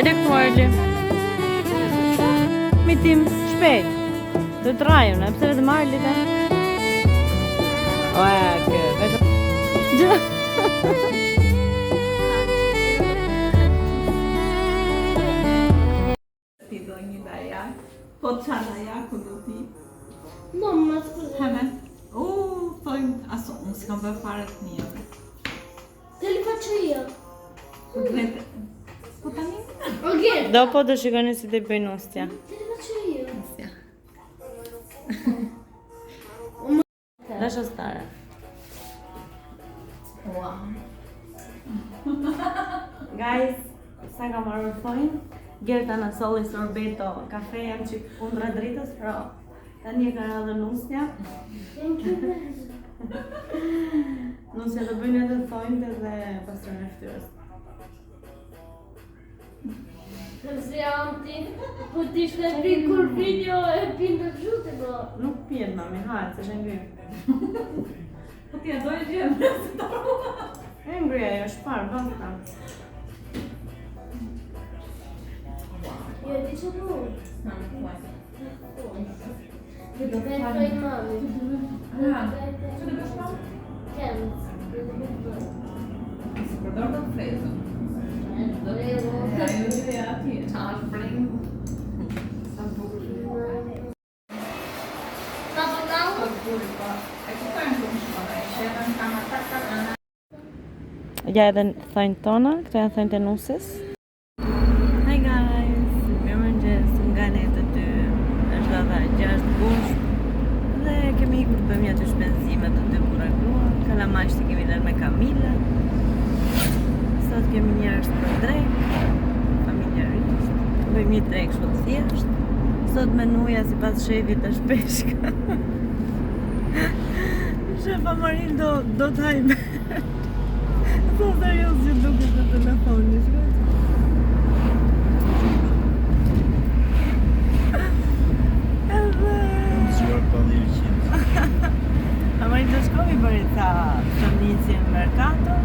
Hajde këtu Arli. Mitim, shpejt. Do të rajun, e pse vetëm Arli te? Oja, vetëm... Ti do një daja, po çana ja ku do ti? Mamma, scusa. Hemen. Thojnë, aso, unë si kam bërë fare të një. Te li faccio io. Po tani? Ok. Dopo do shikoni si të bëjnë ustja. Te li faccio io. Lascia stare. Wow. Guys, sa ka marrë thojnë? Gerta në soli sorbeto kafe jam që kundra dritës, però tani e ka radhën ustja. Nusja të bëjnë edhe thojnë dhe pastrojnë e ftyrës. Se anti, po ti shte pikur video e pinë të gjute, bro. Nuk pjetë, mami, hajtë, se shë ngry. Po ti e dojë gjemë, se të rrua. E ngryja jo, shparë, basta. Io dice lui. Mami, kuaj. Penso ai mami. Që të bëshpa? Kenz. Si përdor të frezo. Ajo që e ati, qa është brejnë. Sa bukur. Papa now? Sa bukur, pa. E kuptojnë të më shkona, e shetë në kama takana. Ja edhe thojnë tona, këto janë thojnë të nusis. Hi guys, mirëmëngjes nga ne të dy. Është data 6 gusht dhe kemi ikur të bëjmë aty shpenzimet të dy bura grua. Kalamaqë të kemi lërë me Kamila. Sot kemi njerëz për drek, familjarisht. Bëjmë një drek shumë të thjesht. Sot menuja sipas shefit është peshka. Shefa Marildo do të hajme. So serios që duket në telefoni, shkoj. Edhe... A Marildo shkovi bëri ca shëndinësi në merkato,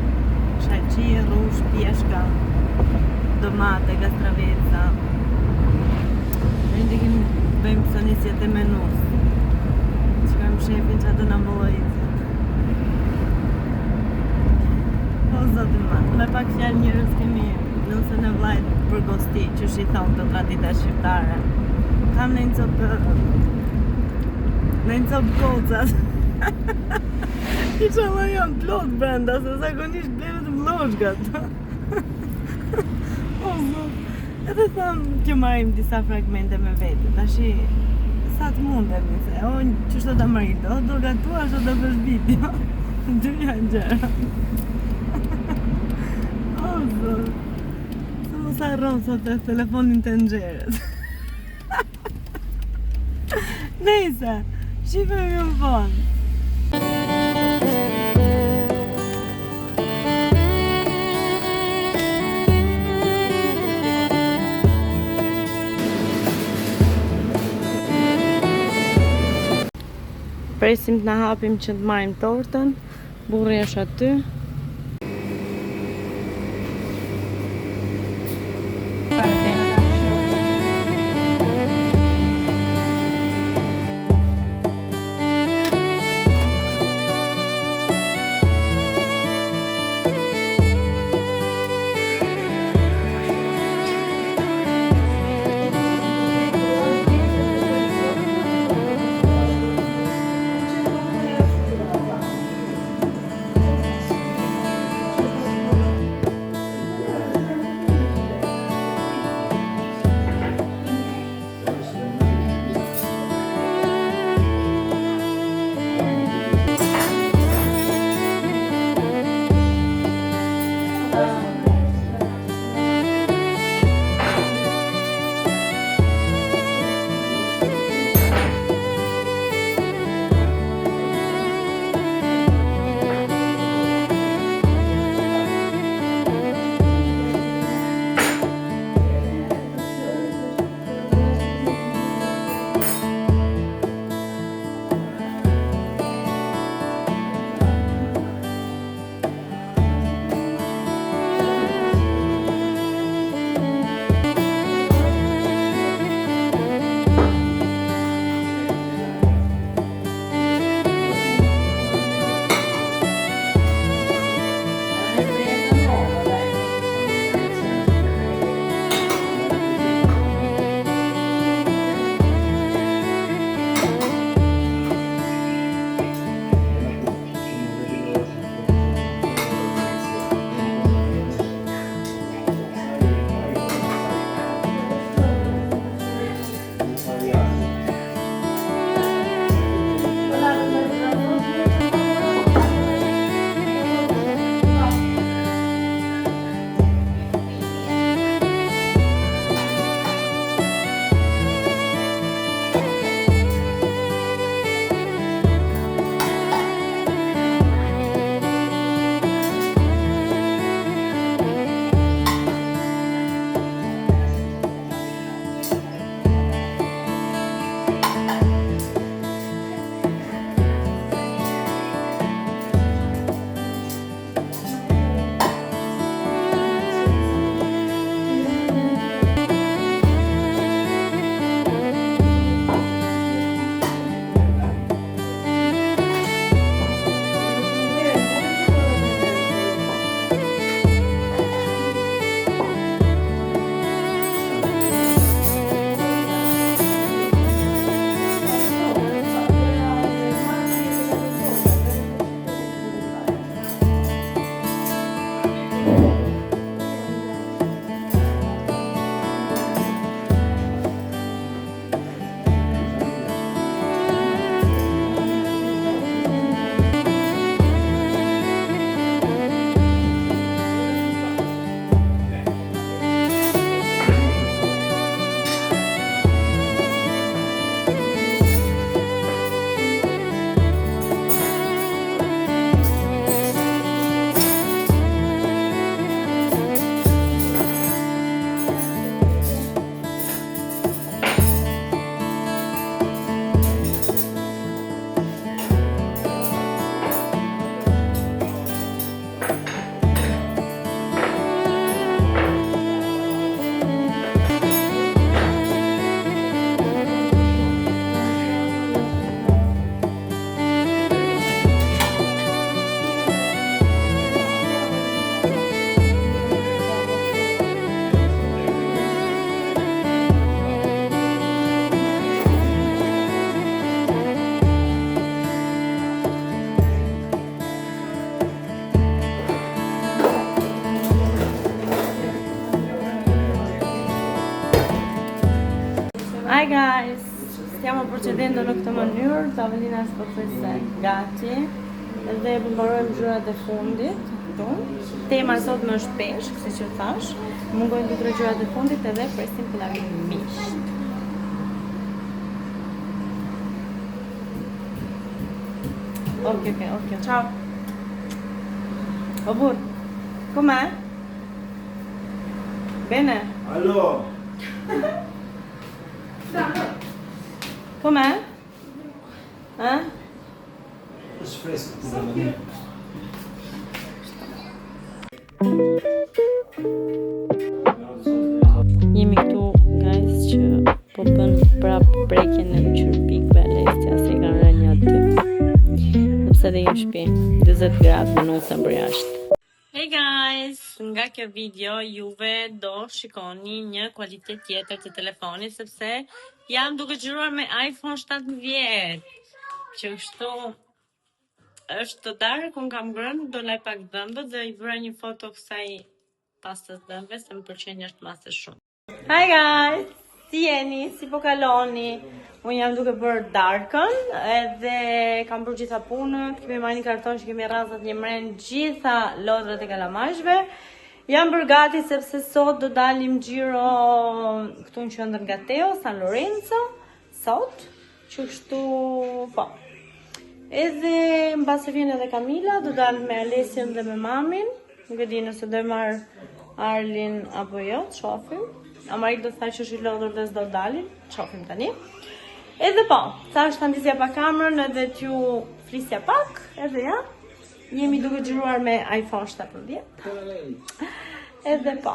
shaqi, rrush, pjeshka, domate, gastraveca. Ne kemi bëjmë shëndinësjet e menus. Shkojmë shefin që atë në mëllojit. O zotë ma, me pak fjalë njërës kemi nusën e vlajt për gosti që shi thonë të tradita shqiptare. Kam në një copë kocat. Isha ma janë plot brenda, se zakonisht blevet më loshgat. O zotë, edhe thamë që marim disa fragmente me vete, tashi sa të mundemi, se o që shto të marito, do gatua, shto të bësh video. Dy janë gjera. O, zot. Sa mos arron sot e telefonin të nxerët. Nejse, shifemi më vonë. Presim të na hapim që të marrim tortën. Burri është aty. Hi guys, stiamo procedendo në këtë mënyrë, tavolina është pothuajse gati dhe përmbarojmë gjërat e fundit këtu. Tema sot më është peshk, siç e thash. Mungojnë 2-3 gjërat e fundit edhe presim të na vinë mish. Ok, ciao. Obur, com'è? Bene? Allo, Com'è? Eh? është fresco të zëmë. Jemi këtu, guys, që po bën prap prekjen e qyrpikëve, Alessia se i kanë rënë aty. Sepse dhe jem shtëpi, 40 gradë minusën për jashtë. Hey guys, nga kjo video juve do shikoni një kualitet tjetër të telefonit sepse jam duke xhiruar me iPhone 17. Që kështu është të darë ku kam ngrënë, do laj pak dhëmbët dhe i bëra një foto kësaj pastës dhëmbëve se më pëlqen jashtë masë shumë. Hi guys, si jeni, si po kaloni? Unë jam duke bërë darkën edhe kam bërë gjitha punët, kemi marrë një karton që kemi rrazat një mren gjitha lodrat e kalamajshve. Jam bërë gati sepse sot do dalim xhiro këtu në qendër Gateo, San Lorenzo, sot, që kështu po. Edhe mbasi vjen edhe Kamila, do dalim me Alessin dhe me mamin. Nuk e di nëse do marr Arlin apo jo, shohim. Amari do thaj që është i lodhur dhe s'do dalin, shohim tani. Edhe po, thash ta ndizja pa kamerën edhe t'ju flisja pak, edhe ja. Jemi duke xhiruar me iPhone 17. Edhe po.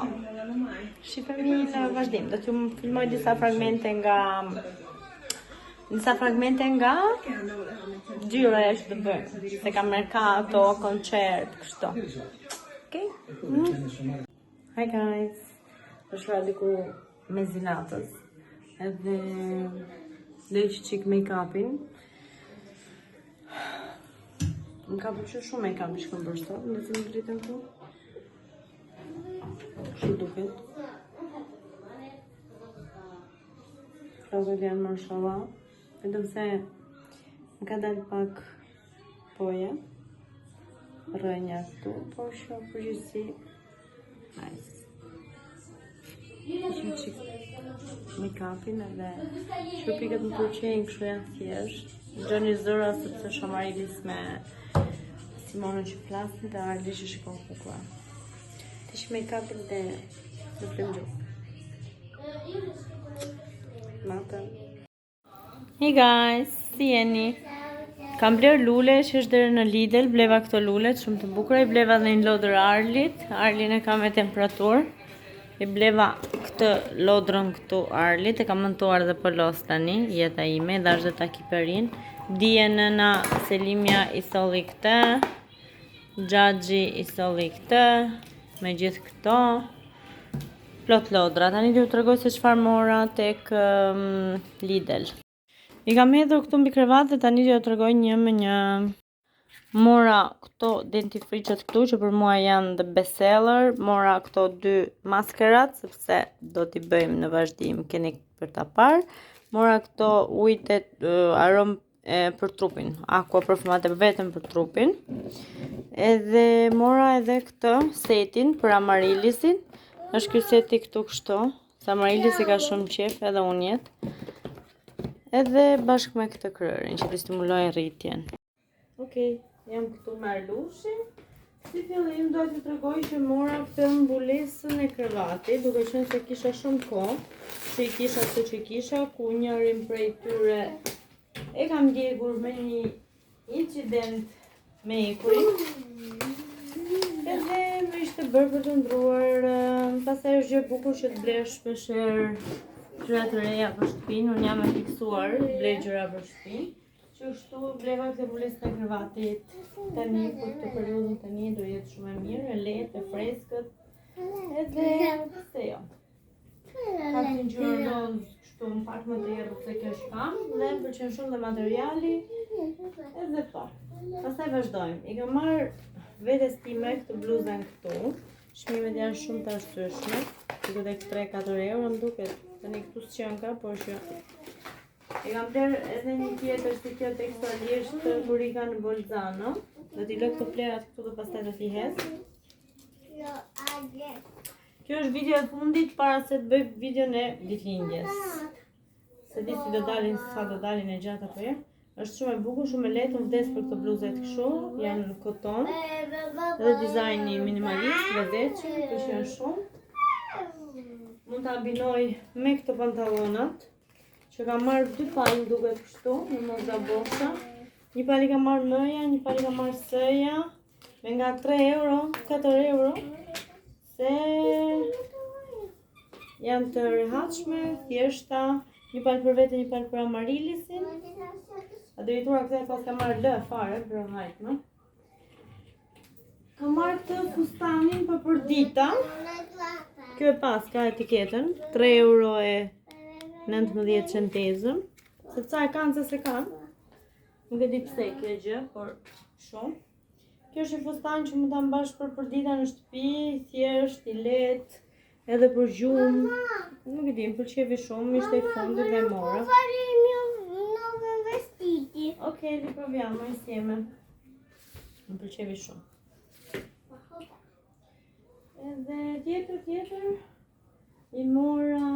Shifemi në vazhdim, do t'ju filmoj disa fragmente nga gjyra që të bëjmë, se kam mercato, koncert, kështu. Okay? Hi guys. Është ra diku me zinatës. Edhe lëq çik make-upin. Më ka pëlqyer shumë make-up që kam bërë sot, nëse më drejtën këtu. Kështu duket. Rrogët janë mashallah. Vetëm se më ka dalë pak poje. Rënja këtu, po shumë përgjithësi. Nice. Ishim qik make-upin edhe shërpikët më përqenjë kështu janë thjesht. Gjoni zëra sepse Shamarilis me Simonën që flasin dhe Arli që shikon kukua. Tish make-upin dhe do të më Matën. Hey guys, si jeni? Kam bler lule që është deri në Lidl, bleva këto lulet shumë të bukura, i bleva dhe një lodër Arlit. Arlin e ka me temperaturë. I bleva këtë lodrën këtu Arlit, e kam montuar dhe për los tani, jeta ime, dhe është dhe ta kiperin. Dije nëna Selimja i solli këtë, Xhaxhi i solli këtë, me gjithë këto. Plot lodra, tani t'ju tregoj se çfarë mora tek Lidl. I kam hedhur këtu mbi krevat dhe tani t'ju tregoj një me një. Mora këto dentifriçet këtu që për mua janë the best seller. Mora këto 2 maskerat sepse do t'i bëjmë në vazhdim, keni për ta parë. Mora këto ujtet aromë për trupin, aqua perfumate vetëm për trupin. Edhe mora edhe këtë setin për Amarilisin. Është ky seti këtu kështu, se Amarilis i ka shumë qef edhe unë jetë. Edhe bashkë me këtë kryerën që t'i stimulojnë rritjen. Okej. Jam këtu me Arlushin. Si fillim do t'ju tregoj që mora këtë mbulesën e krevatit, duke qenë se kisha shumë kohë, se i kisha këtë që kisha, ku njërin prej tyre e kam djegur me një incident me ekurin. Edhe më ishte bërë për të ndruar, pastaj është gjë bukur që të blesh shpeshherë gjëra të reja për shtëpinë, unë jam e fiksuar, blej gjëra për shtëpinë. Kështu bleva këtë mbulesën e krevatit tani, për këtë periudhën tani do jetë shumë e mirë, e lehtë, e freskët. Edhe pse jo. Ka të ngjyrë roz kështu më pak më të errët se kjo që kam dhe më pëlqen shumë dhe materiali. Edhe po. Pastaj vazhdojmë. I kam marrë vetes time këtë bluzën këtu. Çmimet janë shumë të arsyeshme. Duket tek 3-4 euro më duket. Tani këtu s'qen ka, por që e kam bler edhe një tjetër si kjo tekstualisht kur i ka në Bolzano. Do t'i lë këto plerat këtu dhe pastaj do t'i hes. Kjo është video e fundit para se të bëj videon e ditëlindjes. Se di si do dalin, sa do dalin e gjatë apo jo. Është shumë e bukur, shumë e lehtë, unë vdes për këto bluzet kështu, janë në koton. Edhe dizajni minimalist, veçantë, që janë shumë. Mund ta mbinoj me këto pantallonat, që kam marrë 2 palë duket kështu, në moda bosha. Një palë kam marrë mëja, një palë kam marrë sëja, me nga 3 euro, 4 euro, se janë të rehatshme, thjeshta, një palë për vete, një palë për Amarilisin. A drejtura këta pas kam marrë lë fare, për hajtme. Kam marrë këtë fustanin për dita. Kjo e pas ka etiketën, 3 euro e 19 centezëm. Se ca e kanë, se kanë. Nuk e di pse kjo gjë, por shumë. Kjo është i fustan që mund ta mbash për dita në shtëpi, thjesht, i lehtë, edhe për gjumë. Nuk e di, më pëlqevi shumë, ishte i fundit dhe mora. Okej, li proviamo insieme. Më pëlqevi shumë. Edhe tjetër, i mora...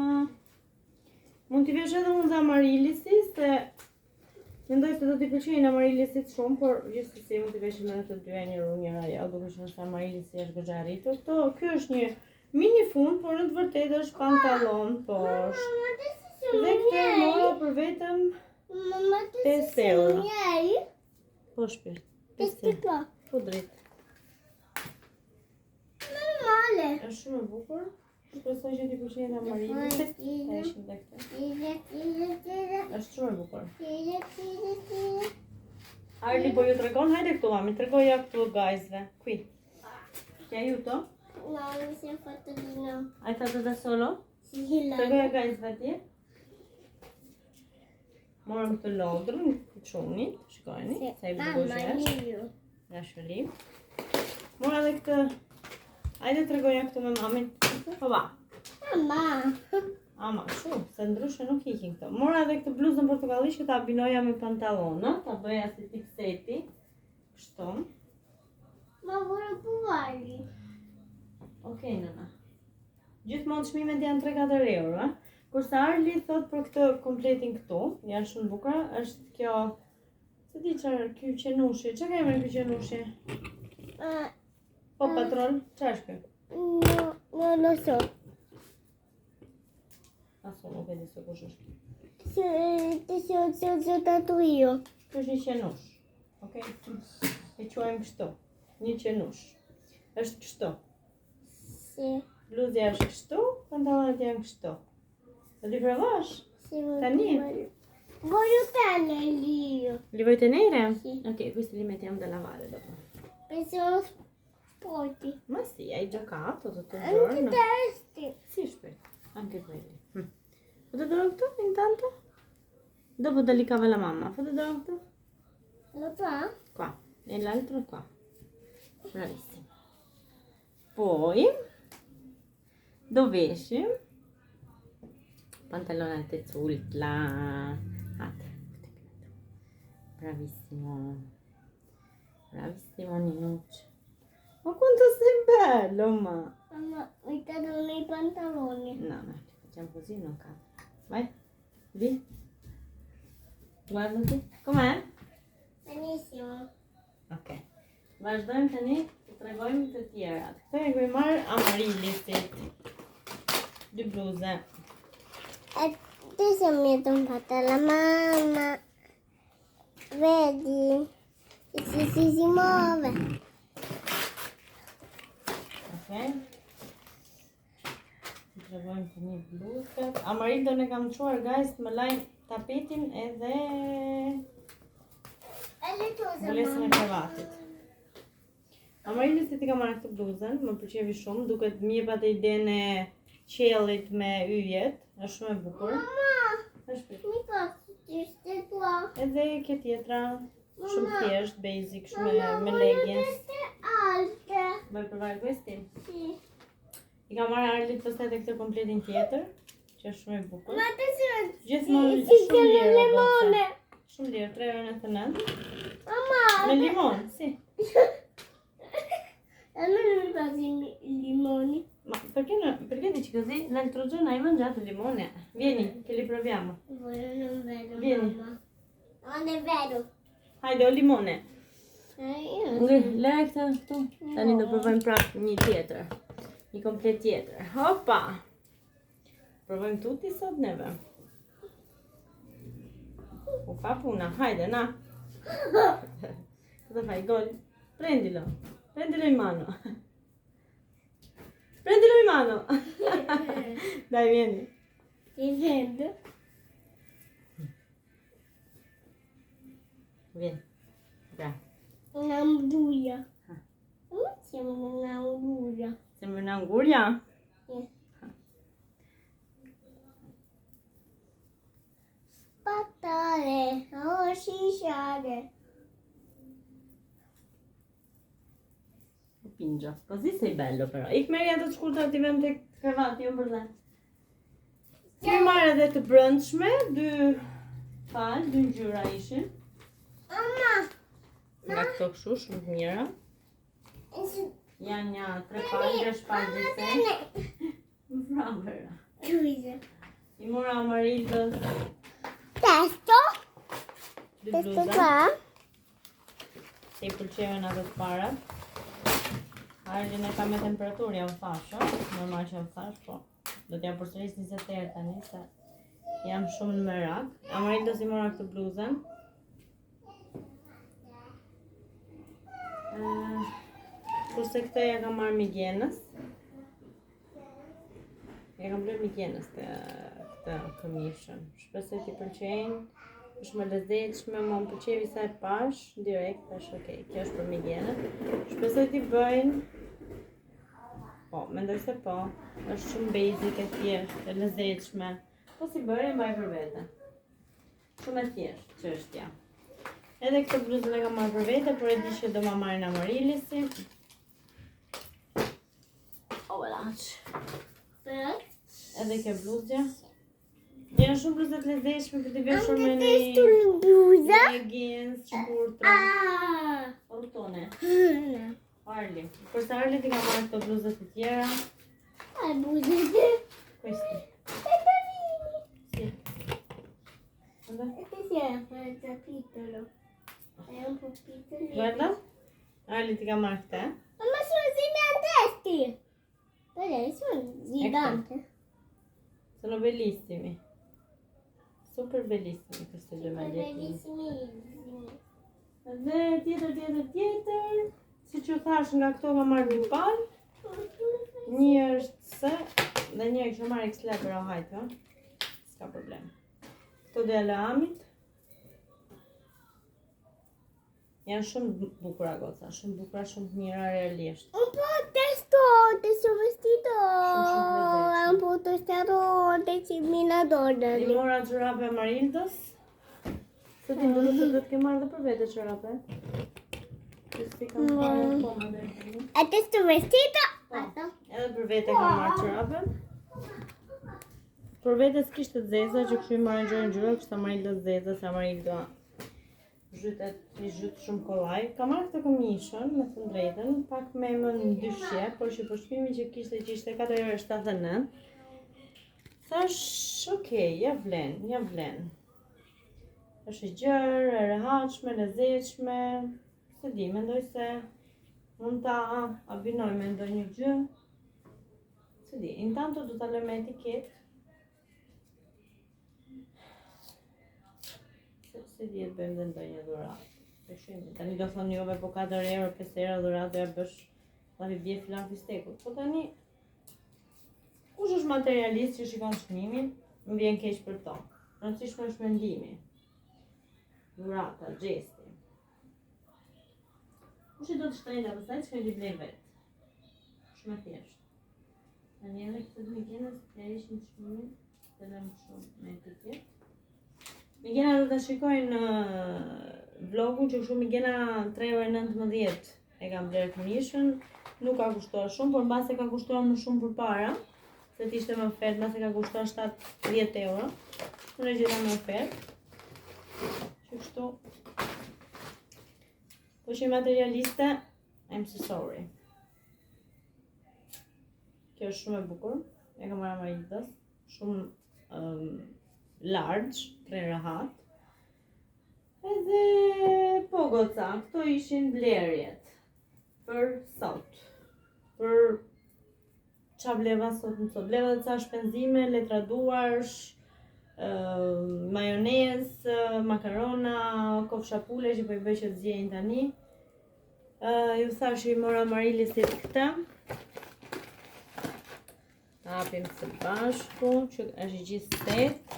Mund t'i vesh edhe unë dhe Amarillisi, se... Mendoj se do t'i pëlqejnë Amarilisit shumë, por gjithsesi mund t'i veshim edhe të dyja njëru njëra jo, duke qenë se Amarillisi është goxha e rritur. Ky është një mini fund, por në të vërtetë është pantallon poshtë. Dhe këtë e mora për vetëm 5 euro. Po shpirt. 5 euro. Po drejt. Është shumë e bukur. Shpresoj që t'i pëlqejnë Amarilisit. Është shumë e bukur. Arli po ju tregon, hajde këtu mami, tregoja këtu gajzve. Qui? Ti aiuto? No, mi si è fatto di no. Hai fatto da solo? Sì, Tregoja gajzve atje. Morëm këtë lodrën, të qunit, shikojni, sa i bukur që është. Nga shëllim. Mora dhe këtë... Hajde tregoja këtu me mamin. Po ba. Ama, shumë, se ndryshe nuk ikin këto. Mora edhe këtë bluzën portokallisht që ta binoja me pantallona, ta bëja si tip seti. Kështu. Ma vorrei provare. Okej, nëna. Gjithmonë çmimet janë 3-4 euro, Kurse Arli thot për këtë kompletin këtu, janë shumë bukura, është kjo... Se di çfarë, ky qenushi, çka ka emrin ky qenushi? Po patrol, çfarë është ky? Non lo so. Aso nuk e di se kush është. Se dato io. Ky është një qenush. Okej? E quajmë kështu. Një qenush. Është kështu. Sì. Bluzja është kështu, pantallonat janë kështu. Do t'i provash? Sì, Tani? voglio tenerli io. Li vuoi tenere? Sì. Ok, questi li mettiamo da lavare dopo. Sono sporchi. Ma sì, hai giocato tutto il Anche giorno. questi. Sì, aspetta, anche quelli. Fate tu intanto? Dopo te li cava la mamma. Fate tu. Lo fa? Qua. E l'altro qua. Bravissimo. Poi, dovesci pantalonate zultla. Bravissimo. Bravissimo Ninuccio. Ma quanto sei bello, ma. Mamma, mi cadono i pantaloni. No, facciamo così, non cade. Vai, lì. Guardati. Com'è? Benissimo. Ok. Vazhdojmë tani të tregojmë të tjerat. Këto e kuj marrë Amarilisit. 2 bluze. Adesso mi è fatta la mamma. Vedi? Si muove. Ok. Të tregojmë tani bluzat. Amarildon e kam çuar guys më lajm tapetin edhe mbulesën e kravatit. Amarilisit i kam marrë këtë bluzën, më pëlqevi shumë, duket më jep atë idenë e qiellit me yjet, është shumë e bukur. Është Mi posso dirti tua? edhe kjo tjetra, shumë thjesht, basic, shumë me leggings. Alte. Vuoi provare questi? Sì. I ka marrë Arlit pastaj edhe këtë kompletin tjetër, që është shumë i bukur. Ma të si Gjithmonë si shumë kanë lirë. limone. Shumë lirë, 3,99 €. Mama, Me limon, si. a me non pasi limoni? Ma perché dici così? L'altro giorno hai mangiato limone. Vieni, che li proviamo. Non è vero, Vieni. mamma. Non è vero. Hajde, o limone. Io Lere këtë këtu. Tani do provojmë prapë një tjetër. Një komplet tjetër. Hopa! Provojmë tutti sot neve. U fa puna, hajde, na. Cosa fai? Gol? Prendilo. Prendilo in mano. Prendilo in mano. Dai, vieni. ti vedo. Vieni. Dai. Una buia. Siamo una buia. Sembra un'anguria? Spattare, oscillare. Pingio. Così sei bello però. Ik merja të shkurtër ti vëm tek krevati jo për dhe. Kemi marrë edhe të brëndshme, dy ngjyra ishin. Mamma, Nga këto kështu, shumë të mira. Janë një 3 palë, 3 shpallë gjithsej. Më vrapëra. scusa. I mora Amarildës Testo, dy testo bluza. qua. Se i pëlqeven ato të parat. Arlin e ka me temperaturë, ja u thash, normal që ja u thash, po do t'ja përsëris 20 herë tani, se jam shumë në merak. Amarildës i mora këtë bluzën. Kurse këtë ja kam marrë migjenës. Ja kam blerë migjenës këtë këmishën. Shpresoj t'i pëlqejnë. Është më lezetshme, më pëlqevi sa e pash, direkt tash okay, kjo është për migjenën. Shpresoj t'i bëjnë. Po, mendoj se po. Është shumë basic e thjeshtë, e lezetshme. Po si bëre mbaj për vete. Shumë e thjeshtë çështja. Edhe këtë bluzën e kam marrë për vete, por e di që do ma marrin Amarillisi. O laç. Edhe kjo bluzja. Janë shumë bluzat lezetshme për t'i veshur me Anche testo in blusa. leggings, shkurtra. Ah, Ortone. Arli. Kurse Arli ti ka marrë këto bluzat të tjera. la blusa. Questi. Sì. Guarda. Questo si è un piccolo. È un po' piccolino. Guarda. Arli ti ka marrë këtë. Mamma sono giganteschi. Guarda, sono giganti. Sono bellissimi. Super bellissimi questi due Sono magliettini. bellissimi. Dhe tjetër. Si që thash nga këto ka marrë një palë. Një është se, dhe një kështë marrë XL për ohajtë, s'ka problem. Këto dhe Amit. Janë shumë bukura goca, shumë bukura, shumë të mira realisht. Un po' testo vestito. È un po' tostato discriminatore. I mora çorape Amarildës. Se ti mbullu se do të ke marrë dhe për vete çorape. Si kam parë koma dhe tani. È testo vestito. Po, edhe për vete kam marrë çorape. Për vete s'kishte të zeza që kështu i marrë ngjyrë, kështë Amarildës zeza, se Amarilda i zhyt shumë kollaj. Ka marrë këtë këmishën, me të drejtën, pak me më ndyshje, por që për shpimi që ishte 4,79 €. Thash, okej, ja vlen. Është e gjerë, e rehatshme, lezetshme. Se di, mendoj se mund ta abbinoj me ndonjë gjë. Se di, intanto do ta lë me etiketë. Se di e bëjmë dhe ndonjë dhuratë. Peshimi. Tani do thonë jove po 4 €, 5 € dhuratë do ja bësh, ta vi bje filan fistekut. Po tani, kush është materialist që shikon çmimin, më vjen keq për to. Rëndësishme është mendimi. Dhurata, gjesti. Kush i do të shtrejta pastaj çka i blej vetë. Shumë e thjeshtë. Tani edhe këtë të migjenës të ishin çmimin, të lëmë shumë me etiketë. Migena do të shikojnë vlogun që kështu Migena 3,19 € e kam blerë këmishën. Nuk ka kushtuar shumë, por mbase ka kushtuar më shumë përpara, se t'ishte më ofertë, mbase ka kushtuar 70 euro. Unë e gjeta më ofertë. Që kështu. Po që materialiste, I'm so sorry. Kjo është shumë e bukur, e kam marrë Amarildas, shumë large, tre rahat. Edhe po goca, këto ishin blerjet për sot. Për qa bleva sot në sot? Bleva dhe ca shpenzime, letra duarsh, majonez, makarona, kofsha pule që po i bëj që të zjejnë tani. Ju thash i mora Amarilistit këta. Hapim së bashku, që është gjithë set.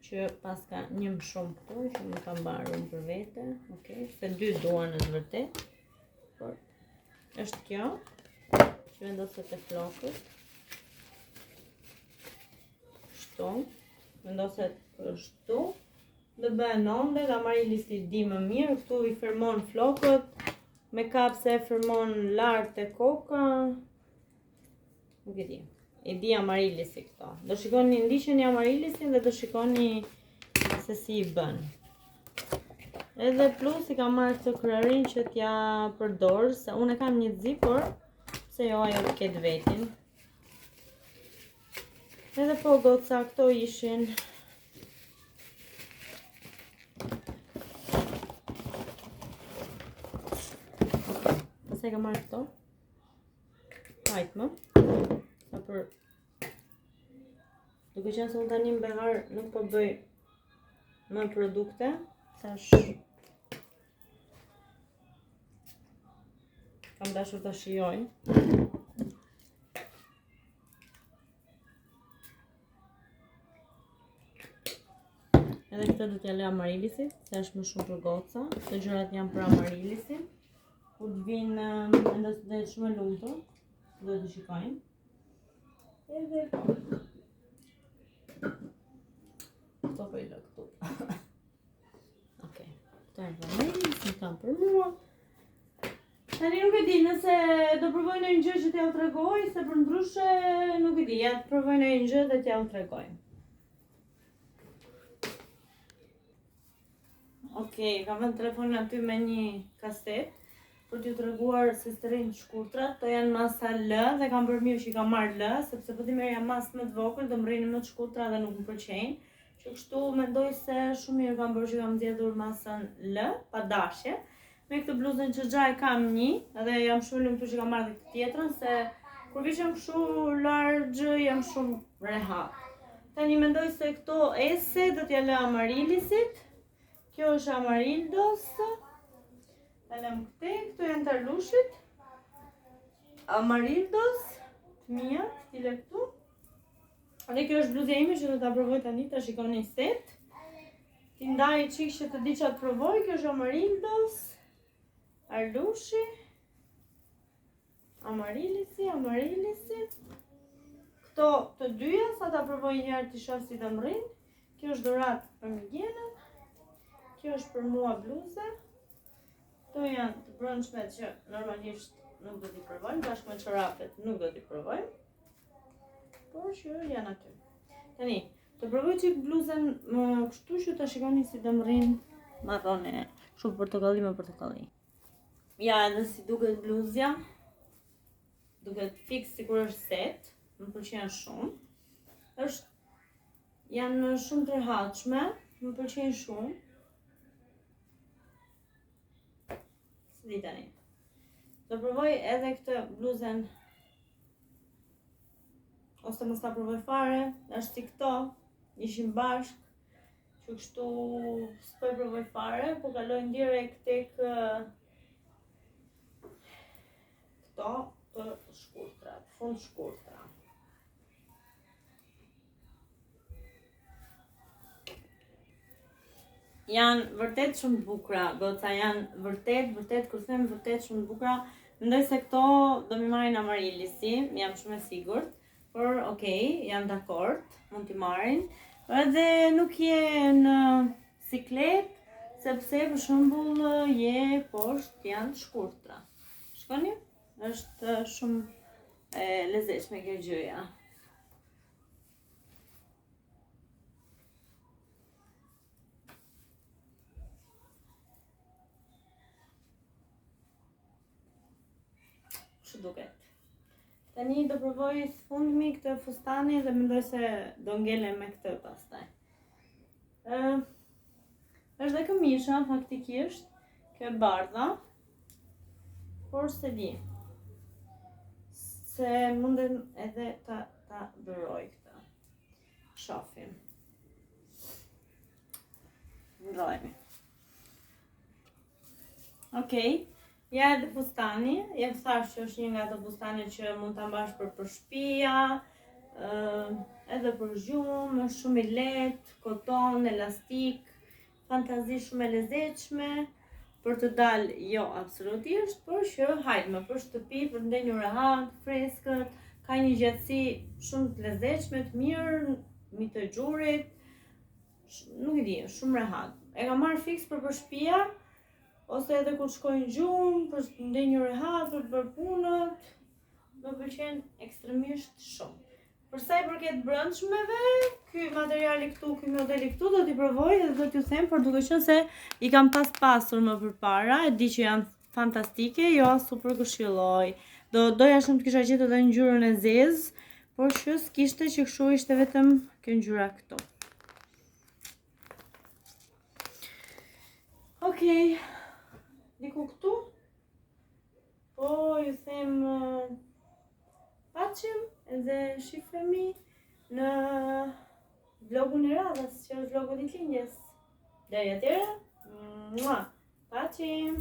Që pas ka një më shumë këtu, që më ka mbarur për vete. Okay. Se dy duan në të vërtet. Por është kjo, që vendoset e flokët. Kështu. Vendoset kështu. Dhe bëhen onde, Amarilisti di më mirë. Këtu i fermon flokët. Me kap se e fermon lartë e koka. Nuk e di. I di Amarilisti këto. Do shikoni ndiqeni Amarilistin dhe do shikoni se si i bën. Edhe plus i kam marrë këtë krarin që t'ja përdor, se unë e kam një zi, por se jo ajo të ketë vetin. Edhe po goca, këto ishin. Pastaj kam marrë këto. Hajt më. Sa për... Duke qenë se unë tani në behar nuk po bëj më produkte, thash kam dashur ta shijoj. Edhe këtë do t'ja lë Amarilisit, se është më shumë për goca, të gjërat janë për Amarilisin. Kur të vinë vendos të jetë shumë e lumtur, do të shikojnë. Edhe këto po i lë këtu. Okej, këto e Amarilis, më kam për mua. Tani nuk e di nëse do provoj në një gjë që t'ja u tregoj, se për ndryshe nuk e di, ja të provoj në një gjë dhe t'ja u tregoj. Okej, kam vënë telefonin aty me një kaset për t'ju treguar se stërin të shkurtrat, to janë masa L dhe kam bërë mirë që i kam marrë L, sepse po t'i merja masë më të vogël, do më rrini më të shkurtra dhe nuk më pëlqejnë. Që kështu mendoj se shumë mirë kam bërë që kam zgjedhur masën L, pa dashje. Me këtë bluzën që xha e kam një, edhe jam shumë lumtur që kam marrë këtë tjetrën, se kur vishem kështu largë jam shumë rehat. Tani mendoj se këto ese do t'ja lë Amarilisit. Kjo është Amarildos. Ta lëm këte, këto janë Tarlushit. Amarildos, të mia, stile këtu. Dhe kjo është bluzja ime që do ta provoj tani, ta shikoni set. Ti ndaj çik që të di çfarë të provoj, kjo është Amarildos. Arlushi, Amarilisi. Këto të dyja, sa ta provoj një herë t'i shoh si të më rrin. Kjo është dorat për migjenën. Kjo është për mua bluza. Këto janë të brendshmet që normalisht nuk do t'i provojmë, bashkë me çorapet nuk do t'i provojmë. Por që janë aty. Tani, të provoj çik bluzën kështu që ta shikoni si do më rrin marrone, shumë portokalli. Ja, edhe si duket bluzja. Duket fix sikur është set, më pëlqen shumë. Janë shumë të rehatshme, më pëlqen shumë. Si di tani. Do provoj edhe këtë bluzën. Ose mos ta provoj fare, është si këto, ishin bashk. Që kështu s'po e provoj fare, po kalojnë direkt tek këto të shkurtra, fund shkurtra. Janë vërtet shumë të bukura, goca, janë vërtet, kur them vërtet shumë të bukura. Mendoj se këto do mi marrin Amarilisi, jam shumë e sigurt, por okej, jam dakord, mund t'i marrin. Edhe nuk je në siklet, sepse për shembull je poshtë janë të shkurtra. Shikoni? është shumë e lezetshme kjo gjëja. Kështu duket. Tani do provoj së fundmi këtë fustani dhe mendoj se do ngelem me këtë pastaj. Është dhe këmisha faktikisht, kjo e bardha, por se di. Se mundem edhe ta bëroj këtë. Shofim. Ndrojmë. Okej. Ja edhe fustani, jam thash që është një nga ato fustane që mund ta mbash për shtëpia, edhe për gjumë, është shumë i lehtë, koton, elastik, fantazi shumë e lezetshme, për të dalë jo absolutisht, por që hajde për shtëpi, për ndenjur rehat, freskët, ka një gjatësi shumë të lezetshme, të mirë, mi të gjurit, nuk i di, shumë rehat. E kam marrë fiks për shtëpia, ose edhe kur shkoj në gjumë, për ndenjur rehat, për punët, më pëlqen ekstremisht shumë. Për sa i përket brendshmeve, ky materiali këtu, ky modeli këtu do t'i provoj dhe do t'ju them, por duke qenë se i kam pasur më përpara, e di që janë fantastike, jo super këshilloj. Doja shumë të kisha gjetur edhe ngjyrën e zezë, por që s'kishte, që kështu ishte vetëm kjo ngjyra këtu. Okej. Diku këtu, po ju them paqim edhe shifemi në vlogun e radhës, që është vlogu ditëlindjes. Deri atëherë, paqim!